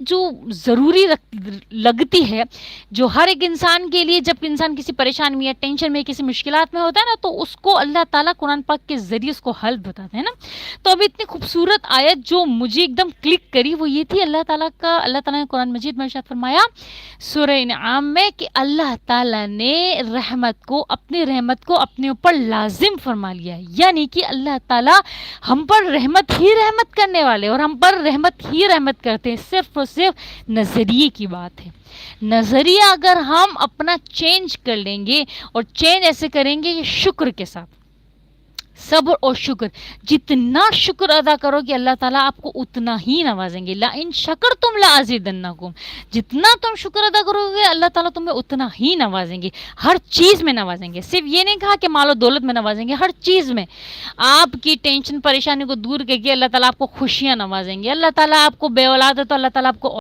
جو ضروری لگتی ہے، جو ہر ایک انسان کے لیے، جب انسان کسی پریشانی میں یا ٹینشن میں کسی مشکلات میں ہوتا ہے نا، تو اس کو اللہ تعالیٰ قرآن پاک کے ذریعے اس کو حل بتاتے ہیں نا. تو ابھی اتنی خوبصورت آیت جو مجھے ایک دم کلک کری وہ یہ تھی، اللہ تعالیٰ نے قرآن مجید میں ارشاد فرمایا سورہ انعام میں کہ اللہ تعالیٰ نے اپنی رحمت کو اپنے اوپر لازم فرما لیا ہے. یعنی کہ اللہ تعالیٰ ہم پر رحمت ہی رحمت کرنے والے، اور ہم پر رحمت ہی رحمت کرتے ہیں. صرف اور صرف نظریے کی بات ہے. نظریہ اگر ہم اپنا چینج کر لیں گے، اور چینج ایسے کریں گے کہ شکر کے ساتھ، صبر اور شکر، جتنا شکر ادا کرو گے اللہ تعالیٰ آپ کو اتنا ہی نوازیں گے. لَإِن شَكَرْتُمْ لَأَزِيدَنَّكُمْ، جتنا تم شکر ادا کرو گے اللہ تعالیٰ تمہیں اتنا ہی نوازیں گے. ہر چیز میں نوازیں گے. صرف یہ نہیں کہا کہ مال و دولت میں نوازیں گے، ہر چیز میں. آپ کی ٹینشن پریشانی کو دور کر کے اللہ تعالیٰ آپ کو خوشیاں نوازیں گے. اللہ تعالیٰ آپ کو بے اولاد ہے تو اللہ تعالیٰ آپ کو